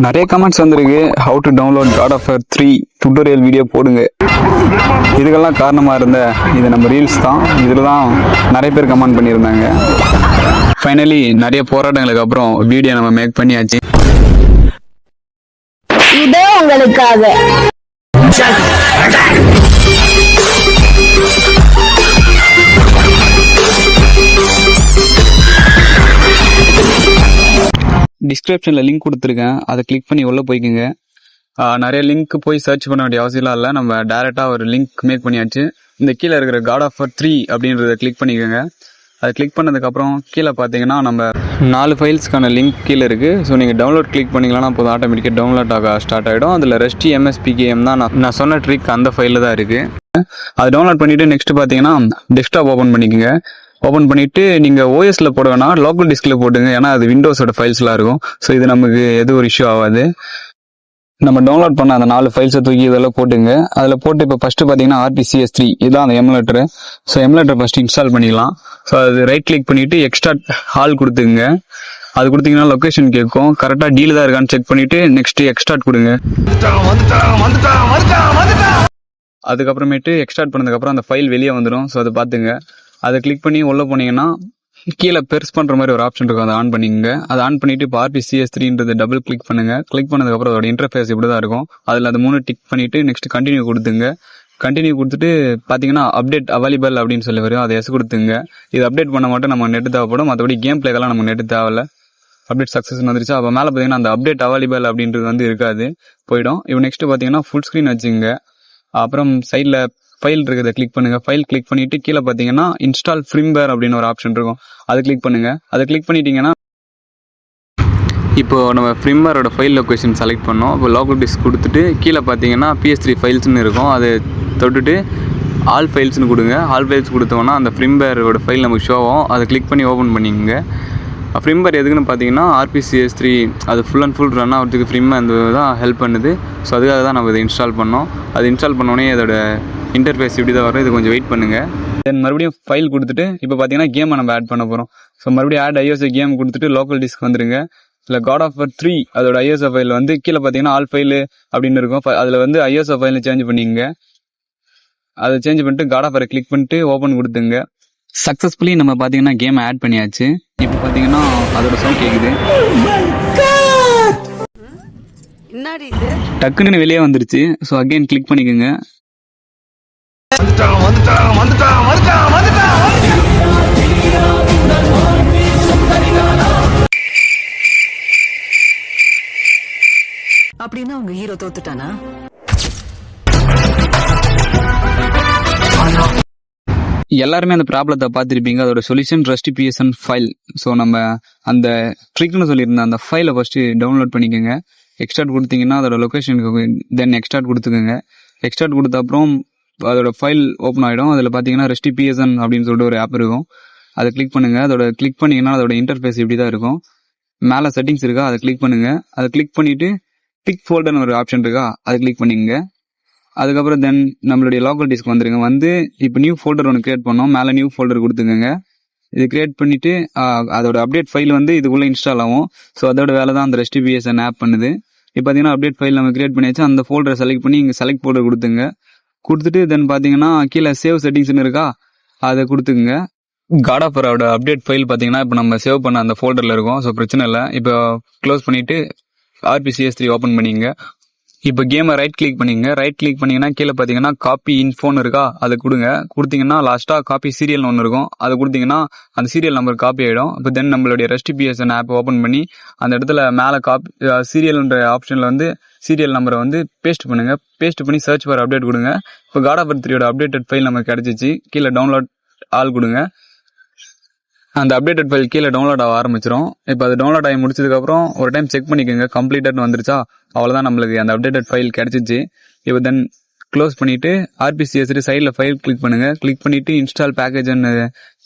நிறைய கமெண்ட்ஸ் வந்திருக்கு. How to download God of War 3 tutorial video போடுங்க. இதுக்கெல்லாம் காரணமாக இருந்த இது நம்ம ரீல்ஸ் தான். இதில் தான் நிறைய பேர் கமெண்ட் பண்ணியிருந்தாங்க. ஃபைனலி நிறைய போராட்டங்களுக்கு அப்புறம் வீடியோ நம்ம மேக் பண்ணியாச்சு. இதோ உங்களுக்காக. டிஸ்கிரிப்ஷனில் லிங்க் கொடுத்துருக்கேன், அதை கிளிக் பண்ணி உள்ளே போய்க்குங்க. நிறைய லிங்க் போய் சர்ச் பண்ண வேண்டிய அவசியம்லாம் இல்லை. நம்ம டேரெக்டாக ஒரு லிங்க் மேக் பண்ணியாச்சு. இந்த கீழே இருக்கிற காட் ஆஃப் வார் 3 அப்படின்றத கிளிக் பண்ணிக்கோங்க. அதை கிளிக் பண்ணதுக்கப்புறம் கீழே பார்த்தீங்கன்னா நம்ம 4 ஃபைல்ஸ்க்கான லிங்க் கீழே இருக்குது. ஸோ நீங்கள் டவுன்லோட் கிளிக் பண்ணிங்கன்னா போதும், ஆட்டோமேட்டிக்காக டவுன்லோட் ஆக ஸ்டார்ட் ஆகிடும். அதில் ரெஸ்டி MSPKM தான் நான் சொன்ன ட்ரிக் அந்த ஃபைலில் தான் இருக்குது. அதை டவுன்லோட் பண்ணிவிட்டு நெக்ஸ்ட் பார்த்தீங்கன்னா டெஸ்க்டாப் ஓப்பன் பண்ணிக்கோங்க. ஓப்பன் பண்ணிவிட்டு நீங்கள் OSல போட வேணாம், லோக்கல் டிஸ்கில் போட்டுங்க. ஏன்னா அது விண்டோஸோட ஃபைல்ஸ்லாம் இருக்கும். ஸோ இது நமக்கு எதுவும் ஒரு இஷ்யூ ஆகாது. நம்ம டவுன்லோட் பண்ண அந்த 4 ஃபைல்ஸை தூக்கி இதெல்லாம் போட்டுங்க. அதில் போட்டு இப்போ ஃபஸ்ட்டு பார்த்தீங்கன்னா RPCS3 இதுதான் அந்த எமுலேட்டரு. ஸோ எமுலேட்டர் ஃபஸ்ட்டு இன்ஸ்டால் பண்ணிக்கலாம். ஸோ அது ரைட் கிளிக் பண்ணிவிட்டு எக்ஸ்ட்ராக்ட் ஹால் கொடுத்துங்க. அது கொடுத்தீங்கன்னா லொக்கேஷன் கேட்கும். கரெக்டாக டீல் தான் இருக்கான்னு செக் பண்ணிவிட்டு நெக்ஸ்ட்டு எக்ஸ்ட்ராக்ட் கொடுங்க. அதுக்கப்புறமேட்டு எக்ஸ்ட்ராக்ட் பண்ணதுக்கப்புறம் அந்த ஃபைல் வெளியே வந்துடும். ஸோ அதை பார்த்துங்க. அதை கிளிக் பண்ணி உள்ளே போனீங்கன்னா கீழே பெருசு பண்ணுற மாதிரி ஒரு ஆப்ஷன் இருக்கும், அதை ஆன் பண்ணிக்கங்க. அதை ஆன் பண்ணிவிட்டு இப்போ RPCS3 டபுள் கிளிக் பண்ணுங்கள். கிளிக் பண்ணதுக்கப்புறம் அதோட இன்டர்ஃபேஸ் இப்படி தான் இருக்கும். அதில் அது 3 டிக் பண்ணிவிட்டு நெக்ஸ்ட் கண்டினியூ கொடுத்துங்க. கண்டினியூ கொடுத்துட்டு பார்த்தீங்கன்னா அப்டேட் அவைலபிள் அப்படின்னு சொல்லி வரும், அதை எஸ் கொடுத்துங்க. இது அப்டேட் பண்ண மட்டும் நம்ம நெட் தேவைப்படும், மற்றபடி கேம் பிளேக்கெல்லாம் நமக்கு நெட் தேவையில்ல. அப்டேட் சக்ஸஸ் வந்துருச்சு. அப்போ மேலே பார்த்தீங்கன்னா அந்த அப்டேட் அவைலபிள் அப்படின்றது இருக்காது, போயிடும். இப்போ நெக்ஸ்ட் பார்த்தீங்கன்னா ஃபுல் ஸ்க்ரீன் வச்சுங்க. அப்புறம் சைடில் ஃபைல் இருக்கிறத கிளிக் பண்ணுங்க. ஃபைல் கிளிக் பண்ணிட்டு கீழே பார்த்தீங்கன்னா இன்ஸ்டால் ஃபிர்ம்வேர் அப்படின்னு ஒரு ஆப்ஷன் இருக்கும், அதை கிளிக் பண்ணுங்க. அதை கிளிக் பண்ணிட்டீங்கன்னா இப்போ நம்ம ஃபிர்ம்வேரோட ஃபைல் லொக்கேஷன் செலக்ட் பண்ணோம். இப்போ லோக்கல் டிஸ்க் கொடுத்துட்டு கீழே பார்த்தீங்கன்னா PS3 ஃபைல்ஸ்னு இருக்கும், அதை தொட்டுட்டு ஆல் ஃபைல்ஸ்னு கொடுங்க. ஆல் ஃபைல்ஸ் கொடுத்தோன்னா அந்த ஃபிர்ம்வேரோட ஃபைல் நமக்கு ஷோ ஆகும். அதை கிளிக் பண்ணி ஓப்பன் பண்ணிக்கோங்க. ஃபிர்ம்வேர் எதுக்குன்னு பார்த்தீங்கன்னா RPCS3 அது ஃபுல் அண்ட் ஃபுல் ரன் ஆகிறதுக்கு ஃபிர்ம்வேர் அந்த தான் ஹெல்ப் பண்ணுது. ஸோ அதுக்காக தான் நம்ம இதை இன்ஸ்டால் பண்ணோம். அது இன்ஸ்டால் பண்ணோடனே அதோட இன்டர்ஃபேஸ் இப்படி தான் வரும். இது கொஞ்சம் வெயிட் பண்ணுங்கள். தென் மறுபடியும் ஃபைல் கொடுத்துட்டு இப்போ பார்த்தீங்கன்னா கேமை நம்ம ஆட் பண்ண போகிறோம். ஸோ மறுபடியும் ஆட் ISO கேம் கொடுத்துட்டு லோக்கல் டிஸ்க் வந்துருங்க. இல்லை காட் ஆஃப் வார் 3 அதோட ISO ஃபைல் கீழே பார்த்தீங்கன்னா ஆல் ஃபைலு அப்படின்னு இருக்கும். அதில் ISO ஃபைல் சேஞ்ச் பண்ணிக்கங்க. அதை சேஞ்ச் பண்ணிட்டு காட் ஆஃப் வாரை கிளிக் பண்ணிட்டு ஓப்பன் கொடுத்துங்க. சக்ஸஸ்ஃபுல்லி நம்ம பார்த்தீங்கன்னா கேம் ஆட் பண்ணியாச்சு. இப்போ பார்த்தீங்கன்னா அதோட சவுண்ட் கேட்குது, டக்குன்னு வெளியே வந்துருச்சு. ஸோ அகைன் கிளிக் பண்ணிக்கோங்க. அப்படின்னா உங்க ஹீரோ தோத்துட்டானா? எல்லாருமே அந்த ப்ராப்ளத்தை பார்த்துருப்பீங்க. அதோட சொல்யூஷன் ரெஸ்டி PSN ஃபைல். ஸோ நம்ம அந்த ட்ரிக்னு சொல்லியிருந்த அந்த ஃபைலை ஃபஸ்ட்டு டவுன்லோட் பண்ணிக்கோங்க. எக்ஸ்ட்ராக்ட் கொடுத்தீங்கன்னா அதோட லொக்கேஷனுக்கு தென் எக்ஸ்ட்ராக்ட் கொடுத்துக்கோங்க. எக்ஸ்ட்ராக்ட் கொடுத்த அப்புறம் அதோட ஃபைல் ஓப்பன் ஆகிடும். அதில் பார்த்தீங்கன்னா ரெஸ்டி PSN அப்படின்னு சொல்லிட்டு ஒரு ஆப் இருக்கும், அதை கிளிக் பண்ணுங்கள். அதோட கிளிக் பண்ணிங்கன்னா அதோட இன்டர்ஃபேஸ் இப்படி தான் இருக்கும். மேலே செட்டிங்ஸ் இருக்கா, அதை கிளிக் பண்ணுங்கள். அதை கிளிக் பண்ணிவிட்டு பிக் ஃபோல்டர்னு ஒரு ஆப்ஷன் இருக்கா, அதை கிளிக் பண்ணிக்கங்க. அதுக்கப்புறம் தென் நம்மளுடைய லோக்கல் டிஸ்க் வந்துருங்க. இப்போ நியூ ஃபோல்டர் ஒன்று கிரியேட் பண்ணோம். மேலே நியூ ஃபோல்டர் கொடுத்துக்கோங்க. இது கிரியேட் பண்ணிவிட்டு அதோட அப்டேட் ஃபைல் இதுக்குள்ளே இன்ஸ்டால் ஆகும். ஸோ அதோட வேலை தான் அந்த ரெஸ்டி PSN ஆப் பண்ணுது. இப்போ பார்த்தீங்கன்னா அப்டேட் ஃபைல் நம்ம கிரியேட் பண்ணியாச்சு. அந்த ஃபோல்டரை செலக்ட் பண்ணி இங்கே செலக்ட் ஃபோல்டர் கொடுத்துட்டு தென் பார்த்தீங்கன்னா கீழே சேவ் செட்டிங்ஸ்னு இருக்கா, அதை கொடுத்துக்குங்க. காட் ஆஃப் வாரோட அப்டேட் ஃபைல் பார்த்தீங்கன்னா இப்போ நம்ம சேவ் பண்ண அந்த ஃபோல்டரில் இருக்கும். ஸோ பிரச்சனை இல்லை. இப்போ க்ளோஸ் பண்ணிவிட்டு RPCS3 ஓப்பன் பண்ணிங்க. இப்போ கேமை ரைட் கிளிக் பண்ணிங்க. ரைட் கிளிக் பண்ணிங்கன்னா கீழே பார்த்தீங்கன்னா காப்பி இன்ஃபோன் இருக்கா, அதை கொடுத்தீங்கன்னா லாஸ்ட்டாக காப்பி சீரியல்னு ஒன்று இருக்கும், அதை கொடுத்தீங்கன்னா அந்த சீரியல் நம்பர் காப்பி ஆகிடும். இப்போ தென் நம்மளுடைய ரெஸ்டி PSN ஆப் ஓப்பன் பண்ணி அந்த இடத்துல மேலே காப்பி சீரியல்ன்ற ஆப்ஷனில் சீரியல் நம்பரை பேஸ்ட் பண்ணுங்கள். பேஸ்ட் பண்ணி சர்ச் ஃபார் அப்டேட் கொடுங்க. இப்போ God of War 3 updated file நமக்கு கிடச்சிச்சு. கீழே டவுன்லோட் ஆல் கொடுங்க. அந்த அப்டேட்டட் ஃபைல் கீழே டவுன்லோட் ஆக ஆரம்பிச்சிடும். இப்போ அது டவுன்லோட் ஆகி முடிச்சதுக்கப்புறம் ஒரு டைம் செக் பண்ணிக்கோங்க, கம்ப்ளீட்டட்னு வந்துருச்சா, அவ்வளோதான் நம்மளுக்கு அந்த அப்டேட்டட் ஃபைல் கிடச்சிச்சு. இப்போ தென் க்ளோஸ் பண்ணிவிட்டு RPCS3 சைடில் ஃபைல் கிளிக் பண்ணுங்கள். கிளிக் பண்ணிவிட்டு இன்ஸ்டால் பேக்கேஜ்னு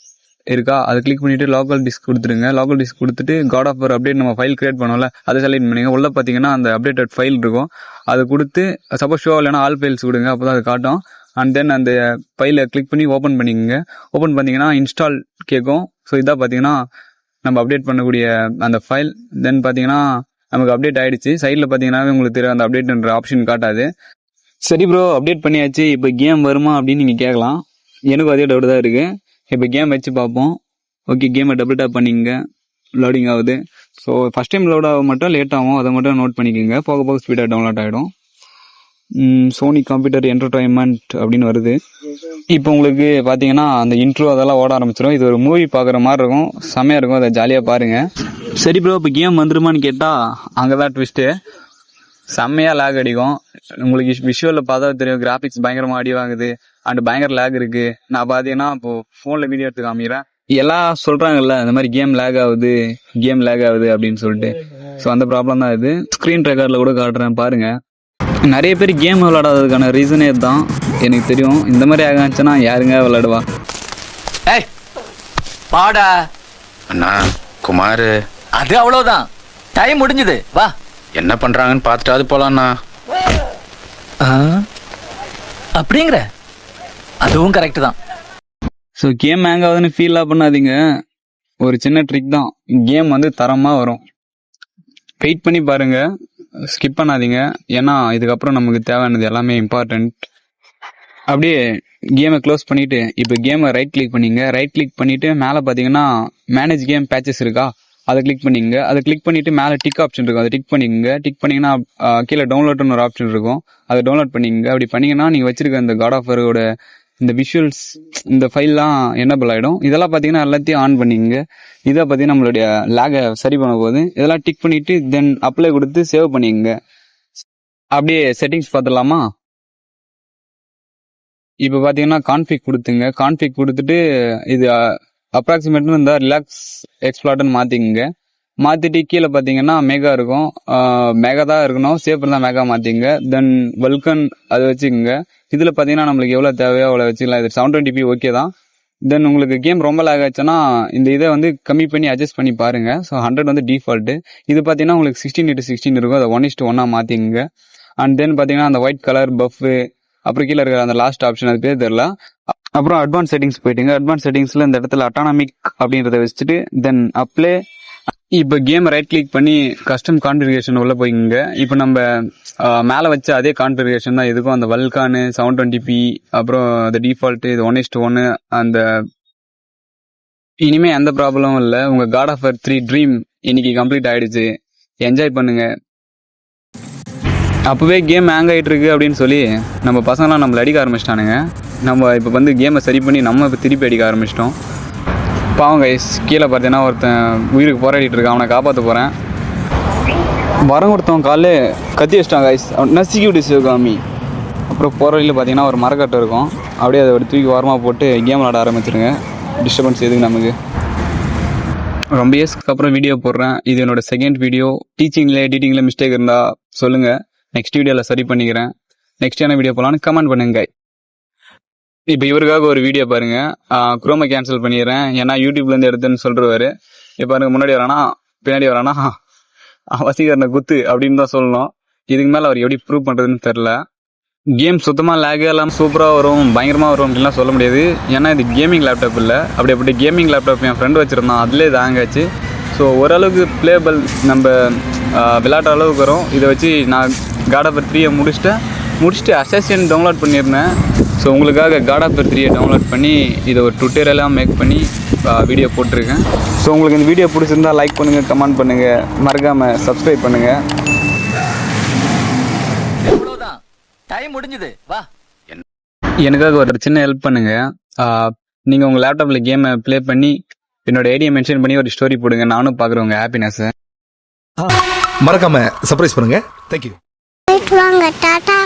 இருக்கா, அதை கிளிக் பண்ணிவிட்டு லோக்கல் டிஸ்க் கொடுத்துருங்க. லோக்கல் டிஸ்க் கொடுத்துட்டு காட் ஆஃப் வார் அப்டேட் நம்ம ஃபைல் கிரியேட் பண்ணோம்ல, அதை செலக்ட் பண்ணுங்க. உள்ளே பார்த்தீங்கன்னா அந்த அப்டேட்டட் ஃபைல் இருக்கும், அதை கொடுத்து சப்போஸ் ஷோ இல்லைன்னா ஆல் ஃபைல்ஸ் கொடுங்க, அப்போ தான் அது காட்டும். அண்ட் தென் அந்த ஃபைலை கிளிக் பண்ணி ஓப்பன் பண்ணிக்கோங்க. ஓப்பன் பண்ணிங்கன்னா இன்ஸ்டால் கேட்கும். ஸோ இதாக பார்த்தீங்கன்னா நம்ம அப்டேட் பண்ணக்கூடிய அந்த ஃபைல். தென் பார்த்தீங்கன்னா நமக்கு அப்டேட் ஆயிடுச்சு. சைடில் பார்த்தீங்கன்னா உங்களுக்கு தெரியும் அந்த அப்டேட்ன்ற ஆப்ஷன் காட்டாது. சரி ப்ரோ, அப்டேட் பண்ணியாச்சு, இப்போ கேம் வருமா அப்படின்னு நீங்கள் கேட்கலாம். எனக்கும் அதே டவுட் தான் இருக்குது. இப்போ கேம் வச்சு பார்ப்போம். ஓகே, கேமை டபுள் டேப் பண்ணிங்க, லோடிங் ஆகுது. ஸோ ஃபஸ்ட் டைம் லோட் ஆக மட்டும் லேட் ஆகும், அதை மட்டும் நோட் பண்ணிக்கோங்க. போக போக ஸ்பீடாக டவுன்லோட் ஆகிடும். சோனி கம்ப்யூட்டர் என்டர்டைன்மெண்ட் அப்படின்னு வருது. இப்போ உங்களுக்கு பார்த்தீங்கன்னா அந்த இன்ட்ரோ அதெல்லாம் ஓட ஆரம்பிச்சிடும். இது ஒரு மூவி பார்க்குற மாதிரி இருக்கும், செம்மையாக இருக்கும், அதை ஜாலியாக பாருங்கள். சரி ப்ரோ, இப்போ கேம் வந்துருமான்னு கேட்டால் அங்கே தான் ட்விஸ்ட்டு. செம்மையாக லேக் அடிக்கும். உங்களுக்கு விஷுவலில் பார்த்தா தெரியும், கிராஃபிக்ஸ் பயங்கரமாக அடி வாங்குது அண்ட் பயங்கர லேக் இருக்குது. நான் பார்த்தீங்கன்னா இப்போது ஃபோனில் வீடியோ எடுத்து காமிக்கிறேன். எல்லாம் சொல்கிறாங்கல்ல இந்த மாதிரி கேம் லேக் ஆகுது அப்படின்னு சொல்லிட்டு. ஸோ அந்த ப்ராப்ளம் தான் இது. ஸ்க்ரீன் ரெக்கார்டில் கூட காட்டுறேன் பாருங்கள். நிறைய பேர் கேம் விளையாடாததுக்கான ரீசனே தான் எனக்கு தெரியும். இந்த மாதிரி ஆகாச்சுன்னா யாருங்க விளையாடுவா? ஏய் பாடா அண்ணா குமார், அது அவ்வளவுதான், டைம் முடிஞ்சது, வா. என்ன பண்றாங்கன்னு பார்த்துட்டாவது போலாம்ண்ணா. அப்படிங்கிற அதுவும் கரெக்ட் தான். ஸோ கேம் ஹேங் ஆகுதுன்னு ஃபீலாக பண்ணாதீங்க. ஒரு சின்ன ட்ரிக் தான், கேம் வந்து தரமாக வரும். வெயிட் பண்ணி பாருங்கள், ஸ்கிப் பண்ணாதீங்க. ஏன்னா இதுக்கப்புறம் நமக்கு தேவையானது எல்லாமே இம்பார்ட்டண்ட். அப்படியே கேமை க்ளோஸ் பண்ணிவிட்டு இப்போ கேமை ரைட் கிளிக் பண்ணிங்க. ரைட் கிளிக் பண்ணிவிட்டு மேலே பார்த்தீங்கன்னா மேனேஜ் கேம் பேச்சஸ் இருக்கா, அதை கிளிக் பண்ணிங்க. அதை கிளிக் பண்ணிவிட்டு மேலே டிக் ஆப்ஷன் இருக்கும், அதை டிக் பண்ணிங்க. டிக் பண்ணிங்கன்னா கீழே டவுன்லோடுன்னு ஒரு ஆப்ஷன் இருக்கும், அதை டவுன்லோட் பண்ணிங்க. அப்படி பண்ணிங்கன்னா நீங்கள் வச்சுருக்க இந்த காட் ஆஃப் வாரோட இந்த விஷுவல்ஸ், இந்த ஃபைல்லாம் என்னபிள் ஆகிடும். இதெல்லாம் பார்த்தீங்கன்னா எல்லாத்தையும் ஆன் பண்ணிங்க. இதை பார்த்தீங்கன்னா நம்மளுடைய லேகை சரி பண்ண போகுது. இதெல்லாம் டிக் பண்ணிவிட்டு தென் அப்ளை கொடுத்து சேவ் பண்ணிங்க. அப்படியே செட்டிங்ஸ் பார்த்துடலாமா? இப்போ பார்த்தீங்கன்னா கான்ஃபிக் கொடுத்துங்க. கான்ஃபிக் கொடுத்துட்டு இது அப்ராக்சிமேட்னு இருந்தால் ரிலாக்ஸ் எக்ஸ்ப்ளாட்னு மாற்றிக்கங்க. மாற்றிட்டு கீழே பார்த்தீங்கன்னா மெகா இருக்கும், மெகா தான் இருக்கணும், சேஃப் இருந்தால் மெகா மாற்றிங்க. தென் வல்கன் அதை வச்சுக்கோங்க. இதில் பார்த்தீங்கன்னா நம்மளுக்கு எவ்வளோ தேவையோ அவ்வளோ வச்சுக்கலாம். இது 720p ஓகே தான். தென் உங்களுக்கு கேம் ரொம்ப லேக் ஆச்சுன்னா இந்த இதை வந்து கம்மி பண்ணி அட்ஜஸ்ட் பண்ணி பாருங்கள். ஸோ 100 வந்து டிஃபால்ட்டு. இது பார்த்தீங்கன்னா உங்களுக்கு 16:16 இருக்கும், அதை 1:1 மாற்றிங்க. அண்ட் தென் பார்த்தீங்கன்னா அந்த ஒயிட் கலர் பஃப்பு, அப்புறம் கீழே இருக்கிற அந்த லாஸ்ட் ஆப்ஷன், அது பேர் தெரியல. அப்புறம் அட்வான்ஸ் செட்டிங்ஸ் போயிட்டுங்க. அட்வான்ஸ் செட்டிங்ஸில் இந்த இடத்துல அட்டானமிக் அப்படின்றத வச்சுட்டு தென் அப்ளை. இப்போ கேம் ரைட் கிளிக் பண்ணி கஸ்டம் கான்ஃபிகரேஷன் உள்ள போய்ங்க. இப்போ நம்ம மேலே வச்ச அதே கான்ஃபிகரேஷன் தான் இதுக்கும். அந்த வல்கானு 720p, அப்புறம் அந்த டிஃபால்ட்டு, இது 1:1. அந்த இனிமே எந்த ப்ராப்ளமும் இல்லை. உங்கள் காட் ஆஃப் வார் 3 ட்ரீம் இன்னைக்கு கம்ப்ளீட் ஆயிடுச்சு. என்ஜாய் பண்ணுங்க. அப்போவே கேம் ஹேங் ஆகிட்டு இருக்கு அப்படின்னு சொல்லி நம்ம பசங்களாம் நம்மளை அடிக்க ஆரம்பிச்சிட்டானுங்க. நம்ம இப்போ வந்து கேமை சரி பண்ணி நம்ம இப்போ திருப்பி அடிக்க ஆரம்பிச்சிட்டோம். பாவம் கைஸ், கீழே பார்த்தீங்கன்னா ஒருத்தன் உயிருக்கு போராடிட்டு இருக்கான், அவனை காப்பாற்ற போகிறேன். வரம் ஒருத்தவன் காலைல கத்தி வச்சிட்டான் கைஸ், நசுக்கி விட்டு சிவகாமி. அப்புறம் போகிற வழியில் பார்த்தீங்கன்னா ஒரு மரக்கட்டை இருக்கும், அப்படியே அதை தூக்கி ஓரமாக போட்டு கேம் விளாட ஆரம்பிச்சிருங்க. டிஸ்டர்பன்ஸ் எதுக்கு நமக்கு. ரொம்ப இயர்ஸ்க்கு அப்புறம் வீடியோ போடுறேன். இது என்னோட செகண்ட் வீடியோ. டீச்சிங்கில் எடிட்டிங்கில் மிஸ்டேக் இருந்தால் சொல்லுங்கள், நெக்ஸ்ட் வீடியோவில் சரி பண்ணிக்கிறேன். நெக்ஸ்ட் என்ன வீடியோ போகலான்னு கமெண்ட் பண்ணுங்க. இப்போ இவருக்காக ஒரு வீடியோ பாருங்க. குரோமை கேன்சல் பண்ணிடுறேன் ஏன்னா யூடியூப்லேருந்து எடுத்துன்னு சொல்லிடுவாரு. இப்போ பாருங்க, முன்னாடி வரானா பின்னாடி வரானா வசீகரனை குத்து அப்படின்னு தான் சொல்லணும். இதுக்கு மேலே அவர் எப்படி ப்ரூவ் பண்ணுறதுன்னு தெரில. கேம் சுத்தமாக லேக் எல்லாம் சூப்பராக வரும், பயங்கரமாக வரும் அப்படின்லாம் சொல்ல முடியாது. ஏன்னா இது கேமிங் லேப்டாப் இல்லை. அப்படி கேமிங் லேப்டாப் என் ஃப்ரெண்ட் வச்சுருந்தான், அதுலேயே இது ஹேங் ஆச்சு. ஸோ ஓரளவுக்கு பிளேபிள், நம்ம விளையாடுற அளவுக்கு வரும். இதை வச்சு நான் காட் ஆஃப் வார் 3 முடிச்சுட்டு அசாசின் டவுன்லோட் பண்ணியிருந்தேன். ஸோ உங்களுக்காக காட் ஆஃப் வார் 3 டவுன்லோட் பண்ணி இதை ஒரு டுட்டோரியலாக மேக் பண்ணி வீடியோ போட்டிருக்கேன். ஸோ உங்களுக்கு இந்த வீடியோ பிடிச்சிருந்தா லைக் பண்ணுங்கள், கமெண்ட் பண்ணுங்கள், மறக்காமல் சப்ஸ்கிரைப் பண்ணுங்கள். டைம் முடிஞ்சது, வா. எனக்காக ஒரு சின்ன ஹெல்ப் பண்ணுங்கள். நீங்கள் உங்கள் லேப்டாப்பில் கேமை ப்ளே பண்ணி என்னோட ஐடியை மென்ஷன் பண்ணி ஒரு ஸ்டோரி போடுங்க. நானும் பார்க்குறேன் உங்கள் ஹாப்பினஸை. மறக்காம சர்ப்ரைஸ் பண்ணுங்க. தேங்க்யூ. வாங்க, டாடா.